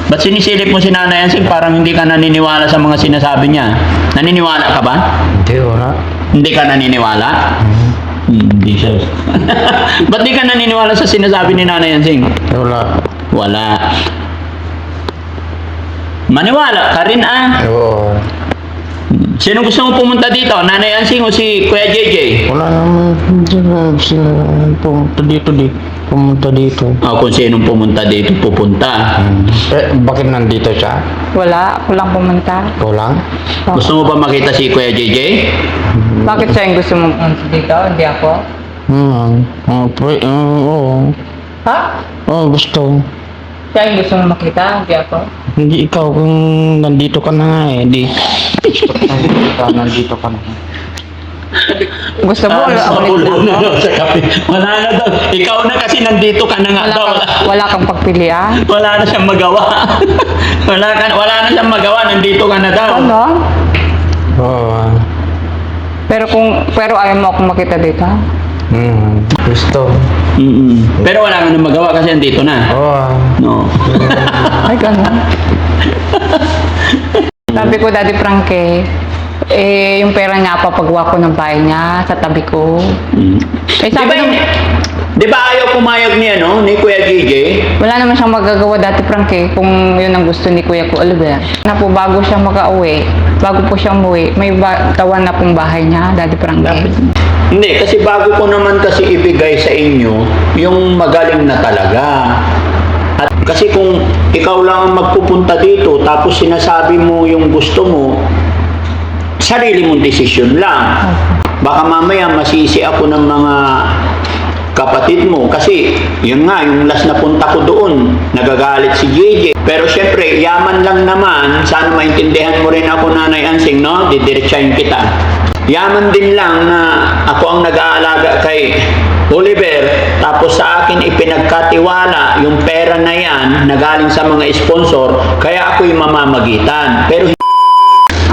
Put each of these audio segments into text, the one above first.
Ba't sinisilip mo si Nanay Ansing parang hindi ka naniniwala sa mga sinasabi niya? Naniniwala ka ba? Hindi, wala. Hindi ka naniniwala? Hindi siya. Ba't di ka naniniwala sa sinasabi ni Nanay Ansing? Wala. Wala. Maniwala ka rin Oo. Sino gusto mo pumunta dito? Nanay Ansing o si Kuya JJ? Wala naman. Hindi na sila pumunta dito. Kung sinong pumunta dito, pupunta. Bakit nandito siya? Wala, ako lang pumunta. Ikaw lang? Gusto mo ba makita si Kuya JJ? Bakit siya yung gusto mo pumunta dito? Hindi ako? Oo. Ha? Oo, gusto. Siya yung gusto mo makita? Hindi ako? Hindi ikaw kung nandito ka na nga eh. Di. Nandito ka na. Gusto mo? Wala na daw. Ikaw na kasi nandito ka na nga daw. Wala kang pagpilian? Wala na siyang magawa. wala na siyang magawa. Nandito ka na daw. Ano? Oo. Pero ayaw mo akong makita dito? Gusto. Pero wala ka nang magawa kasi nandito na. Oo. No. Ay, gano'n. Sabi ko, Daddy Frankie, yung pera niya, papagawa ko ng bahay niya sa tabi ko. Sabi Di ba ayaw pumayag ni Kuya JJ? wala naman siyang magagawa, Daddy Frankie, kung yun ang gusto ni Kuya ko Oliver. Na po, bago siya makauwi, bago po siya umuwi, may tawan na pong bahay niya, Daddy Frankie. Hindi, kasi bago ko naman kasi ibigay sa inyo yung magaling na talaga. At kasi kung ikaw lang ang magpupunta dito tapos sinasabi mo yung gusto mo, sarili mong desisyon lang. Baka mamaya masisi ako ng mga kapatid mo kasi yun nga, yung last na punta ko doon, nagagalit si JJ. Pero syempre, yaman lang naman, sana maintindihan mo rin ako, Nanay Ansing, no? Didiretsahin kita. Yaman din lang na ako ang nag-aalaga kay Oliver, tapos sa akin ipinagkatiwala yung pera na yan na galing sa mga sponsor, kaya ako'y mamamagitan. Pero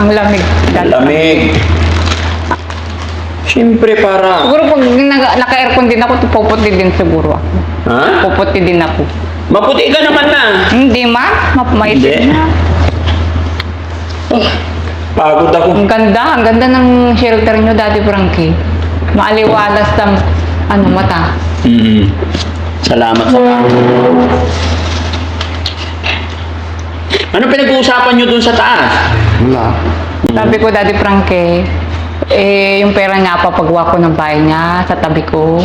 Ang lamig. lamig. Siyempre para... Siguro pag naka-aircon din ako, puputi din siguro ako. Ha? Puputi din ako. Maputi ka naman na. Hindi ma, maitim Hindi. na. Pagod ako. Ang ganda ng shelter nyo, Daddy Frankie. Maaliwalas ng mata. Salamat sa Ano pinag-uusapan nyo dun sa taas? Wala. Sabi ko, Daddy Frankie, yung pera niya, papagawa ko ng bahay niya sa tabi ko.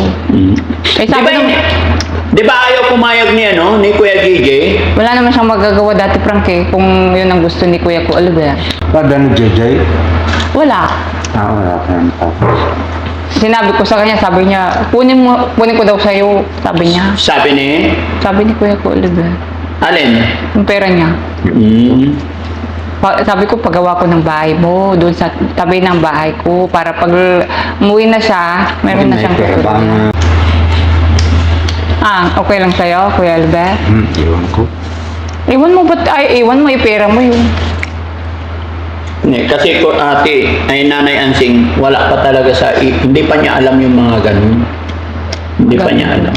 Di ba ayaw pumayag ni Kuya JJ? Wala naman siyang magagawa, Daddy Frankie, kung yun ang gusto ni Kuya ko Oliver. Pada ni JJ? Wala. Wala ka yan. Sinabi ko sa kanya, sabi niya, kunin ko daw sa'yo, sabi niya. Sabi Sabi ni Kuya ko Oliver. Alin? Yung pera niya. Sabi ko, pagawa ko ng bahay mo, doon sa tabi ng bahay ko, para pag umuwi na siya, meron na siyang tutulungan. Okay lang sa'yo, Kuya Albert? Iwan ko. Iwan mo, ipera mo yun. Kasi ko ate, ay Nanay Ansing, wala pa talaga hindi pa niya alam yung mga ganun. Hindi pa niya alam.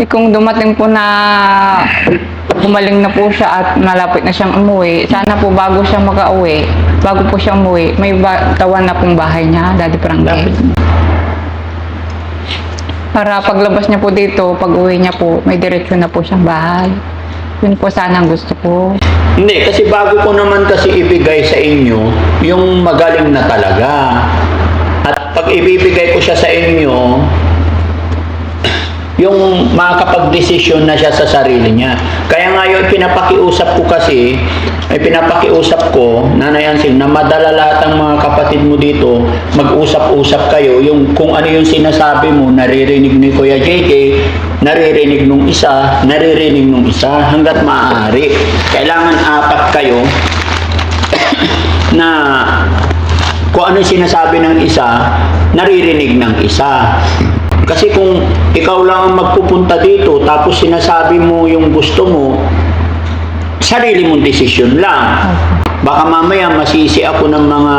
Kung dumating po na gumaling na po siya at malapit na siyang umuwi, sana po bago siya umuwi, may tawan na pong bahay niya, Daddy Frankie. Para paglabas niya po dito, pag uwi niya po, may diretsyon na po siyang bahay. Yun po sana ang gusto ko. Hindi, kasi bago ko naman kasi ibigay sa inyo yung magaling na talaga. At pag ibibigay ko siya sa inyo, yung makakapag-desisyon na siya sa sarili niya. Kaya nga yung pinapakiusap ko, Nanay Ansing, na madala lahat ng mga kapatid mo dito, mag-usap-usap kayo, yung kung ano yung sinasabi mo, naririnig ni Kuya JJ, naririnig nung isa, hanggat maaari. Kailangan apat kayo na kung ano yung sinasabi ng isa, naririnig ng isa. Kasi kung ikaw lang ang magpupunta dito tapos sinasabi mo yung gusto mo, sarili mong desisyon lang. Baka mamaya masisi ako ng mga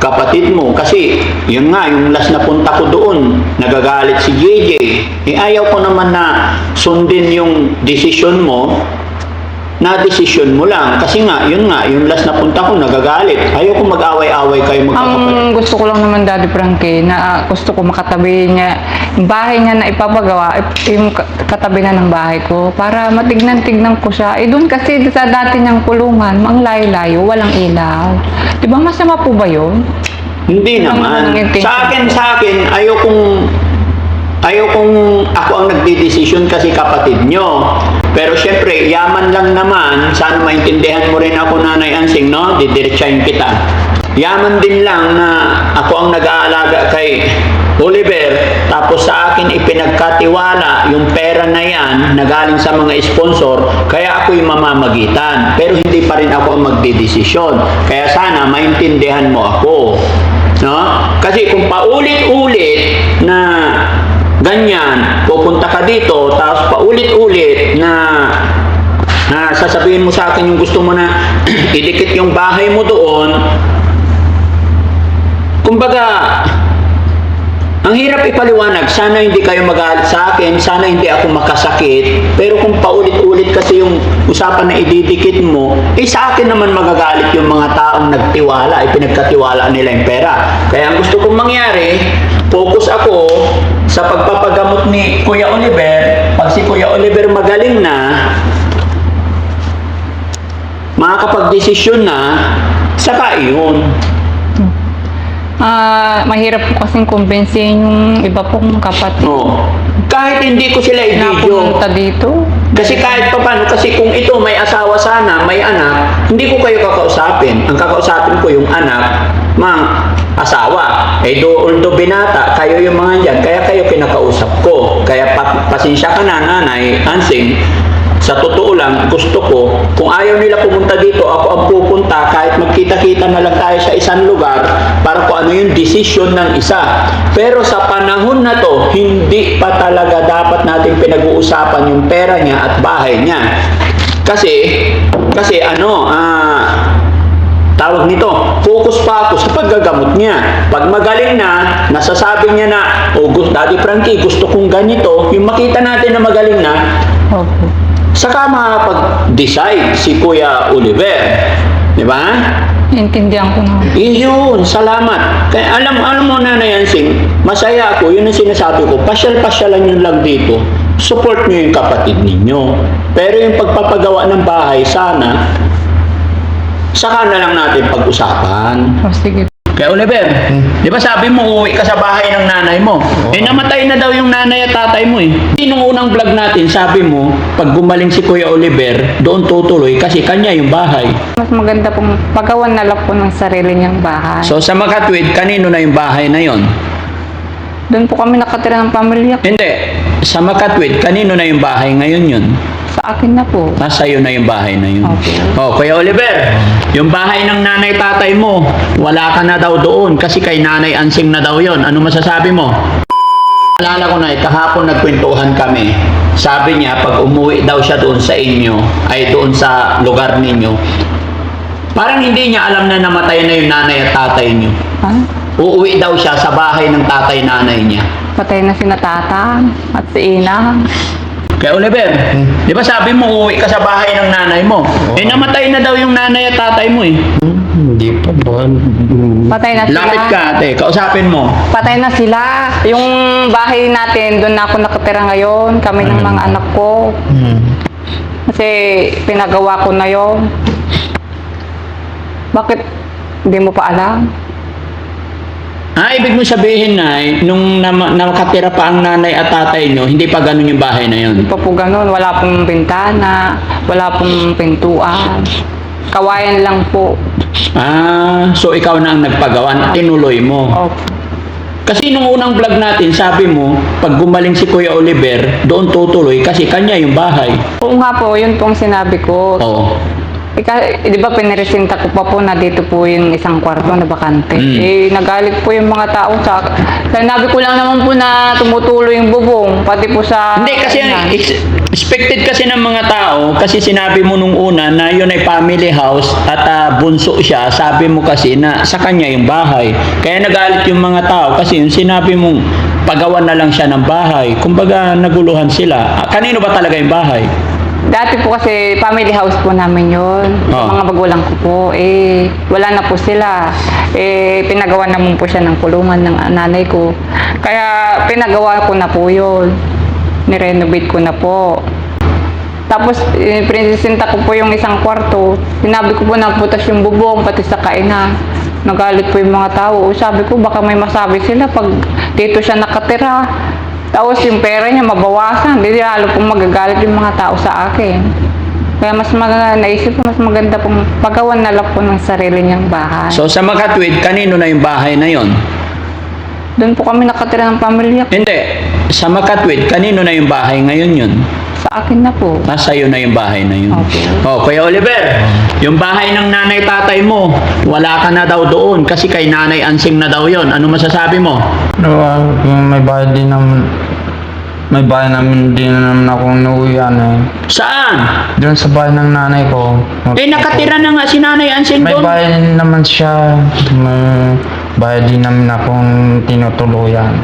kapatid mo. Kasi, yun nga, yung last na punta ko doon, nagagalit si JJ. Ayaw ko naman na sundin yung desisyon mo, na desisyon mo lang. Kasi nga, yung last na punta ko, nagagalit. Ayaw ko mag-away-away kayo magkakapatid. Ang gusto ko lang naman, Daddy Frankie, na gusto ko makatabi niya, yung bahay niya na ipapagawa, yung katabi na ng bahay ko, para matignan-tignan ko siya. Doon kasi sa dati niyang kulungan, ang layo-layo, walang ilaw. Di ba masama po ba yun? Hindi naman. Sa akin, ayaw kong ako ang nagdidesisyon kasi kapatid nyo. Pero syempre, yaman lang naman, sana maintindihan mo rin ako, Nanay Ansing, no? Didiretsahin kita. Yaman din lang na ako ang nag-aalaga kay Oliver, tapos sa akin ipinagkatiwala yung pera na yan na galing sa mga sponsor, kaya ako'y mamamagitan. Pero hindi pa rin ako ang magdidesisyon. Kaya sana maintindihan mo ako. No? Kasi kung paulit-ulit na ganyan, pupunta ka dito, tapos paulit-ulit na sasabihin mo sa akin yung gusto mo na idikit yung bahay mo doon, kumbaga, ang hirap ipaliwanag. Sana hindi kayo magalit sa akin, sana hindi ako makasakit, pero kung paulit-ulit kasi yung usapan na ididikit mo, sa akin naman magagalit yung mga taong nagtiwala, pinagkatiwala nila yung pera. Kaya ang gusto kong mangyari, focus ako sa pagpapagamot ni Kuya Oliver. Pag si Kuya Oliver magaling na, makakapag-desisyon na, saka iyon. Mahirap po kasing kumbinsihin yung iba pong kapatid. Oh. Kahit hindi ko sila Na i-video. pumunta dito. Kasi kahit pa paano, kasi kung ito may asawa sana, may anak, hindi ko kayo kakausapin. Ang kakausapin ko yung anak, asawa. Although binata, kayo yung mga yan, kaya kayo kinakausap ko. Kaya pasensya ka na, Nanay Ansing. Sa totoo lang, gusto ko, kung ayaw nila pumunta dito, ako ang pupunta kahit magkita-kita na lang tayo sa isang lugar para kung ano yung desisyon ng isa. Pero sa panahon na to, hindi pa talaga dapat natin pinag-uusapan yung pera niya at bahay niya. Kasi tawag nito, focus pa ako sa paggagamot niya. Pag magaling na, nasasabi niya na, Daddy Frankie, gusto kong ganito, yung makita natin na magaling na, Opo. saka makapag-decide si Kuya Oliver. Di ba? Intindihan ko na. Yun, salamat. Kaya alam mo, Nanay Ansing, masaya ako, yun ang sinasabi ko, pasyal-pasyalan nyo lang dito, support nyo yung kapatid ninyo. Pero yung pagpapagawa ng bahay, sana, saka na lang natin pag-usapan. Sige. Kaya Oliver, di ba sabi mo uuwi ka sa bahay ng nanay mo? Namatay na daw yung nanay at tatay mo eh. Nung unang vlog natin, sabi mo, pag gumaling si Kuya Oliver, doon tutuloy kasi kanya yung bahay. Mas maganda pong pagawan na lang po ng sarili niyang bahay. So sa Makatwid, kanino na yung bahay na yon? Doon po kami nakatira ng pamilya ko. Hindi. Sa Makatwid, kanino na yung bahay ngayon yun? Sa akin na po. Sa'yo na yung bahay na yun. Okay. Kuya Oliver, yung bahay ng nanay tatay mo, wala ka na daw doon kasi kay Nanay Ansing na daw yon. Ano masasabi mo? Alala ko na, kahapon nagkwentuhan kami. Sabi niya, pag umuwi daw siya doon sa inyo, ay doon sa lugar ninyo, parang hindi niya alam na namatay na yung nanay at tatay niyo. Ha? Uuwi daw siya sa bahay ng tatay-nanay niya. Patay na si Natata at si Ina. Kaya Oliver, di ba sabi mo uuwi ka sa bahay ng nanay mo? Namatay na daw yung nanay at tatay mo eh. Hindi pa ba? Patay na sila. Lapit ka ate, kausapin mo. Patay na sila. Yung bahay natin, doon na ako nakatira ngayon. Kami ng mga anak ko. Kasi pinagawa ko na yon. Bakit hindi mo pa alam? Ibig mo sabihin na, nung nakatira pa ang nanay at tatay nyo, hindi pa ganun yung bahay na yun. Hindi pa po ganun. Wala pong bintana. Wala pong pintuan. Kawayan lang po. So ikaw na ang nagpagawa, tinuloy mo. Opo. Kasi nung unang vlog natin, sabi mo, pag gumaling si Kuya Oliver, doon tutuloy kasi kanya yung bahay. Oo nga po, yun pong sinabi ko. Oo. Di ba piniresinta ko pa po na dito po yung isang kwarto na bakante. Nagalit po yung mga tao sa... Sinabi ko lang naman po na tumutuloy yung bubong, pati po sa... Hindi, kasi expected kasi ng mga tao, kasi sinabi mo nung una na yun ay family house at bunso siya, sabi mo kasi na sa kanya yung bahay. Kaya nagalit yung mga tao kasi yung sinabi mong pagawan na lang siya ng bahay. Kumbaga naguluhan sila. Kanino ba talaga yung bahay? Dati po kasi family house po namin yun. Oh. Mga magulang ko po. Wala na po sila. Pinagawa naman po siya ng kulungan ng nanay ko. Kaya pinagawa ko na po yun. Nirenovate ko na po. Tapos, pinisinta ko po yung isang kwarto. Sinabi ko po na putas yung bubong, pati sa kainan. Nagalit po yung mga tao. Sabi ko, baka may masabi sila pag dito siya nakatira. Tapos yung pera niya mabawasan. Hindi lalo pong magagalit yung mga tao sa akin. Kaya naisip ko mas maganda pong pagawan na lang po ng sarili niyang bahay. So sa Makatwid, kanino na yung bahay na yon? Doon po kami nakatira ng pamilya ko. Hindi. Sa Makatwid, kanino na yung bahay ngayon yun? Sa akin na po. Sa'yo na yung bahay na yun. Okay. Oh, Kuya Oliver, yung bahay ng nanay tatay mo, wala ka na daw doon kasi kay nanay Ansing na daw yon. Ano masasabi mo? Yung may bahay din naman, may bahay namin din naman akong inuwian eh. Saan? Doon sa bahay ng nanay ko. Nakatira na nga si nanay Ansing May doon. bahay din naman siya. May bahay din namin akong tinutuluyan.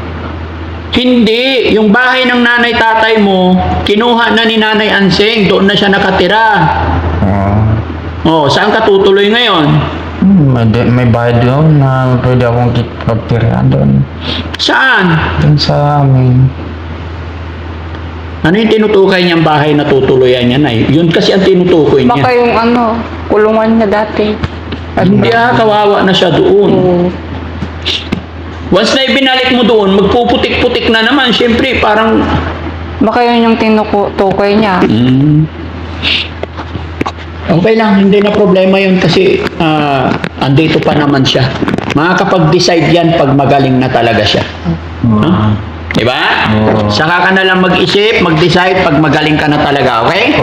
Hindi, yung bahay ng nanay tatay mo, kinuha na ni nanay Ansing, doon na siya nakatira. Oh, saan ka tutuloy ngayon? May bahay doon na pwede akong pagtira doon. Saan? Doon sa amin. Ano yung tinutukoy niyang bahay na tutuluyan niya na? Yun kasi ang tinutukoy niya. Baka yung kulungan niya dati. Hindi kawawa na siya doon. Once na ibinalik mo doon, magpuputik-putik na naman. Siyempre, parang... Baka yun yung tinutukoy niya. Okay lang, hindi na problema yun kasi andito pa naman siya. Makakapag-decide yan pag magaling na talaga siya. Huh? Diba? Saka ka na lang mag-isip, mag-decide pag magaling ka na talaga, okay?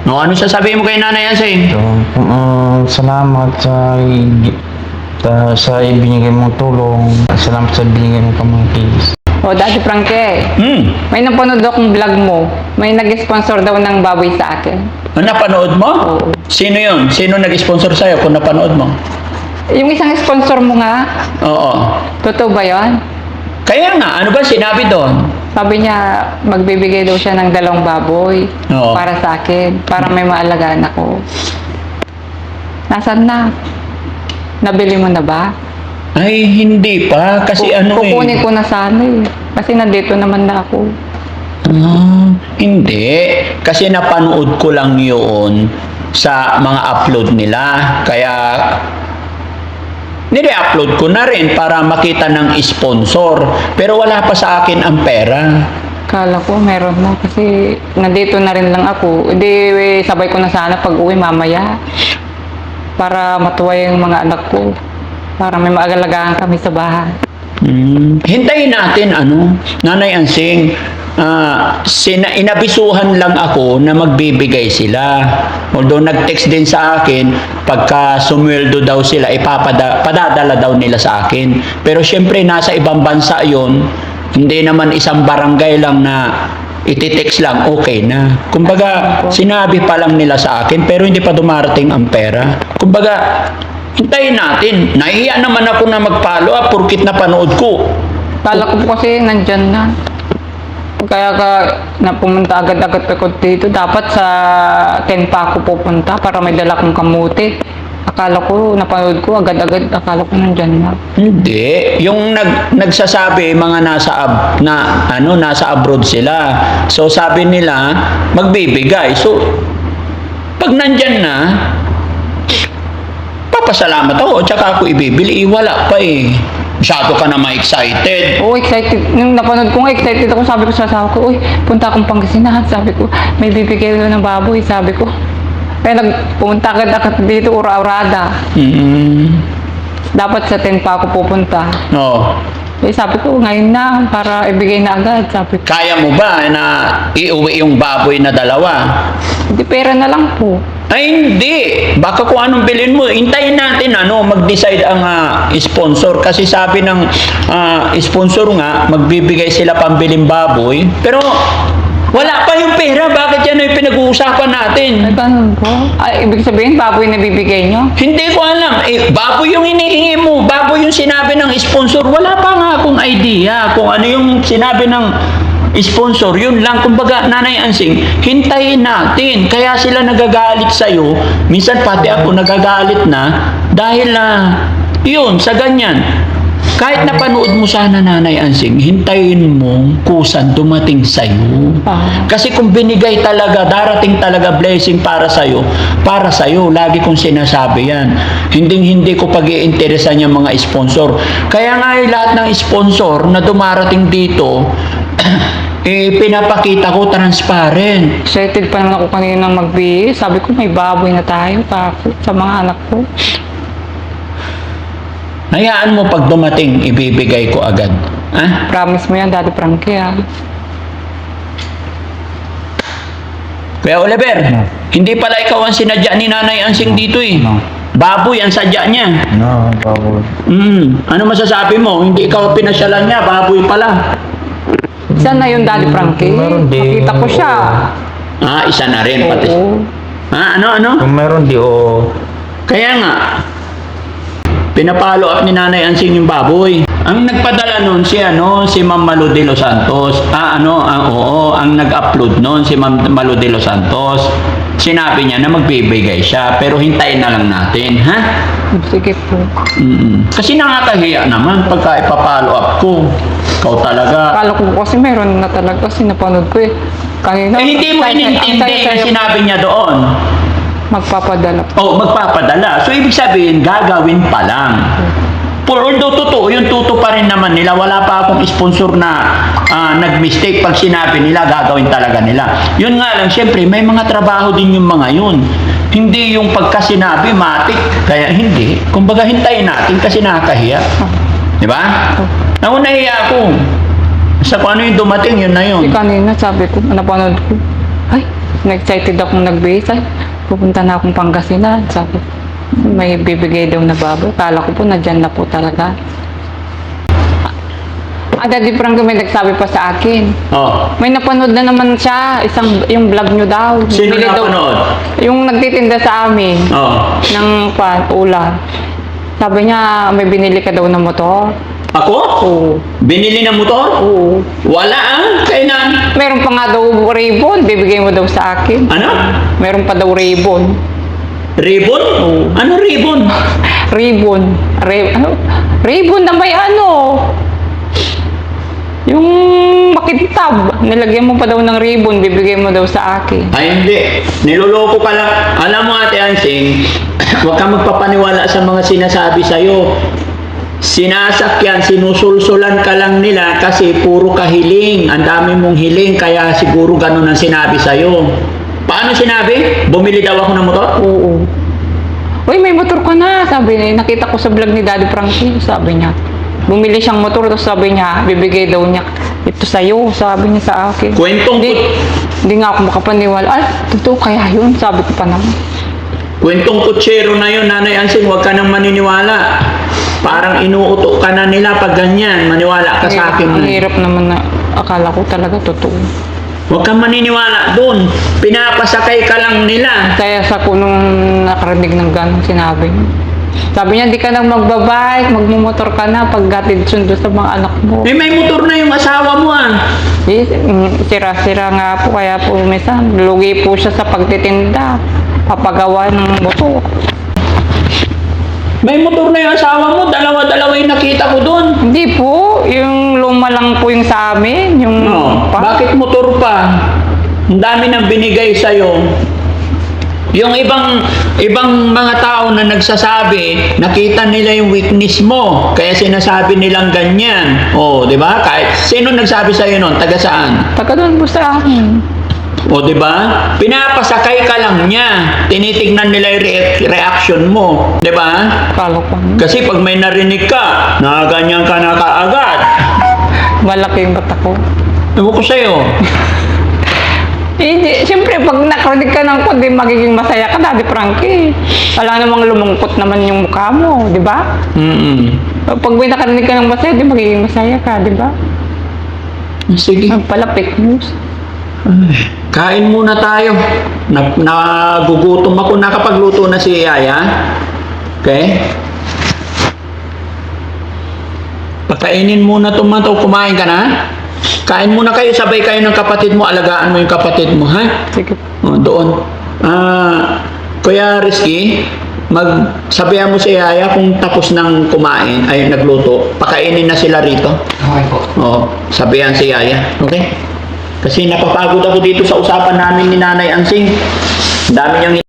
No, ano sasabihin mo kay Nanay Ansing? Salamat sa ibinigay mong tulong. Salamat sa ibinigay mong pamangkis. Dati Frankie, may napanood akong vlog mo. May nag-sponsor daw ng baboy sa akin. Napanood mo? Oo. Sino yun? Sino nag-sponsor sa'yo kung napanood mo? Yung isang sponsor mo nga, Oo. totoo ba yun? Kaya nga, ano ba sinabi doon? Sabi niya, magbibigay daw siya ng 2 baboy Oo. para sa akin, para may maalagaan ako. Nasaan na? Nabili mo na ba? Ay, hindi pa. Kasi Kukunin ko na sana eh. Kasi nandito naman na ako. Hindi. Kasi napanood ko lang yun sa mga upload nila. Kaya, nire-upload ko na rin para makita ng sponsor. Pero wala pa sa akin ang pera. Kala ko meron na kasi nandito na rin lang ako. Hindi, sabay ko na sana pag uwi mamaya. Para matuwa yung mga anak ko. Para may maagalagaan kami sa bahay. Hintayin natin, Nanay Ansing, inabisuhan lang ako na magbibigay sila. Although nag-text din sa akin, pagka sumweldo daw sila, padadala daw nila sa akin. Pero syempre, nasa ibang bansa yon, hindi naman isang barangay lang na iti-text lang, okay na. Kumbaga, sinabi pa lang nila sa akin, pero hindi pa dumarating ang pera. Kumbaga, hintayin natin. Nahiya naman ako na mag-follow up porkit na panood ko. Kala ko po kasi nandyan na. Kaya pumunta agad-agad ako dito. Dapat sa 10 pa ako pupunta para may dala kong kamuti. Akala ko, napanood ko agad-agad. Akala ko nandyan na. Hindi. Yung nagsasabi, mga nasa abroad sila. So, sabi nila, magbibigay. So, pag nandyan na, papasalamat ako, tsaka ako ibibili. Wala pa eh. Masyado ka na ma-excited. Oo, excited. Nung napanood ko nga, excited ako. Sabi ko sa asawa ko, uy, punta akong Pangasinan. Sabi ko, may bibigay doon ng baboy. Sabi ko, kaya nagpunta agad-agad dito, ura-urada. Dapat sa 10 pa ako pupunta. Oo. Eh, sabi ko, ngayon na, para ibigay na agad. Sabi ko, Kaya mo ba na iuwi yung baboy na dalawa? hindi, pera na lang po. Ay hindi. Baka kung anong bilhin mo, hintayin natin mag-decide ang sponsor. Kasi sabi ng sponsor nga, magbibigay sila pambiling baboy. Pero wala pa yung pera. Bakit yan yung pinag-uusapan natin? Ay, ganun po. Ay, ibig sabihin, baboy na bibigay nyo? Hindi ko alam. Baboy yung hinihingi mo. Baboy yung sinabi ng sponsor. Wala pa nga akong idea kung ano yung sinabi ng sponsor. Yun lang. Kumbaga, Nanay Ansing, hintayin natin. Kaya sila nagagalit sa'yo. Minsan pati ako nagagalit na dahil yun, sa ganyan. Kahit napanood mo sana, Nanay Ansing, hintayin mo kusan dumating sa'yo. Kasi kung binigay talaga, darating talaga blessing para sa'yo, para sa'yo. Lagi kong sinasabi yan. Hindi ko pag-iinteresan yung mga sponsor. Kaya nga lahat ng sponsor na dumarating dito, pinapakita ko transparent. Excited pa naman ako kanina magbihis. Sabi ko, may baboy na tayo. Takot sa mga anak ko. Hayaan mo pag dumating, ibibigay ko agad. Ha? Promise mo yan, Daddy Frankie, ha? Kuya Oliver, hindi pala ikaw ang sinadya ni Nanay Ansing dito eh. No. Baboy ang sadya niya. No, baboy. Ano masasabi mo? Hindi ikaw pinasyalan niya, baboy pala. Saan na yung Daddy Frankie? Meron din. Nakita ko siya. Isa na rin pati. Oo. Ano? Kung meron di Kaya nga, pinapalo up ni Nanay Ansing yung baboy. Ang nagpadala nun si Ma'am Malu de los Santos. Ang nag-upload nun si Ma'am Malu de los Santos. Sinabi niya na magbibigay siya, pero hintayin na lang natin, ha? Sige po. Kasi nakakahiya naman pagka ipapalo up ko. Ikaw talaga. Akala ko kasi meron na talaga kasi napanood ko eh. Kanina. Hindi mo inintindi ang sinabi niya doon. Magpapadala. Magpapadala. So, ibig sabihin, gagawin pa lang. Although totoo, yung tuto pa rin naman nila. Wala pa akong sponsor na nag-mistake pag sinabi nila, gagawin talaga nila. Yun nga lang, syempre, may mga trabaho din yung mga yun. Hindi yung pagkasinabi, matik. Kaya hindi. Kumbaga, hintayin natin kasi nakakahiya. Di ba? Nahiya ako. Sa kung ano yung dumating, yun na yun. Kasi kanina sabi ko, napanood ko. Ay, na-excited akong nag-base. Ay, pupunta na akong Pangasinan. Sabi ko, may bibigay daw na baboy. Kala ko po, nadyan na po talaga. Daddy Frankie may nagsabi pa sa akin. May napanood na naman siya, yung vlog nyo daw. Sino Bili daw- napanood? Yung nagtitinda sa amin. Ng ulam. Sabi niya, may binili ka daw na motor. Ako? Oo. Binili ng motor? Oo. Wala Kailan? Meron pa nga daw ribbon, bibigay mo daw sa akin. Ano? Meron pa daw ribbon. Ribbon? Ano ribbon? Ribbon. Ribbon na may yung makintab. Nilagyan mo pa daw ng ribbon, bibigay mo daw sa akin. Ay hindi. Niloloko ka lang. Alam mo Ate Ansing, huwag kang magpapaniwala sa mga sinasabi sa'yo. Sinasakyan, sinusulsulan ka lang nila kasi puro kahiling. Ang dami mong hiling, kaya siguro ganun ang sinabi sa'yo. Paano sinabi? Bumili daw ako ng motor? Oo. Uy, may motor ka na, sabi niya. Nakita ko sa vlog ni Daddy Frankie, sabi niya. Bumili siyang motor, tapos sabi niya, bibigay daw niya ito sa'yo, sabi niya sa akin. Kwentong Hindi nga ako makapaniwala. Ay, totoo kaya yun, sabi ko pa naman. Kwentong kutsero na yun, Nanay Ansing, huwag ka nang maniniwala. Parang inuuto ka na nila pag ganyan. Maniwala ka sa akin. Ang hirap naman na akala ko talaga totoo. Huwag kang maniniwala doon. Pinapasakay ka lang nila. Kaya sa nung nakarinig ng gano'ng sinabi niya. Sabi niya, di ka nang magbabike, magmumotor ka na paggatid sundo sa mga anak mo. May motor na yung asawa mo Sira-sira nga po, kaya po minsan, lugi po siya sa pagtitinda. Papagawa ng motor. May motor na yung asawa mo, dalawa-dalawa yung nakita ko doon. Hindi po, yung luma lang po yung sa amin. Yung Bakit motor pa? Ang dami nang binigay sa'yo. Yung ibang mga tao na nagsasabi, nakita nila yung weakness mo, kaya sinasabi nilang ganyan. Di ba? Kahit sino nagsabi sa'yo noon, taga saan? Taga doon po sa akin. O, di ba? Pinapasakay ka lang niya. Tinitignan nila yung reaction mo. Di ba? Kala ko. Kasi pag may narinig ka, nakaganyan ka na kaagad. Malaki yung mata ko. Ewan ko sa'yo. Eh, siyempre, pag nakarinig ka ng kundi, magiging masaya ka, Daddy Frankie. Wala namang lumungkot naman yung mukha mo, di ba? Pag may nakarinig ka ng masaya, di magiging masaya ka, di ba? Sige. Magpalapit mo. Kain muna tayo. Nagugutom ako. Nakapagluto na si Yaya. Okay? Pakainin muna tomato. Kumain ka na? Kain muna kayo. Sabay kayo ng kapatid mo. Alagaan mo yung kapatid mo, ha? Sige. O, doon. Kuya Rizky, sabihan mo si Yaya kung tapos ng kumain, ay nagluto. Pakainin na sila rito. Okay po. Oo, sabihan si Yaya. Okay? Kasi napapagod ako dito sa usapan namin ni Nanay Ansing. Ang dami niyang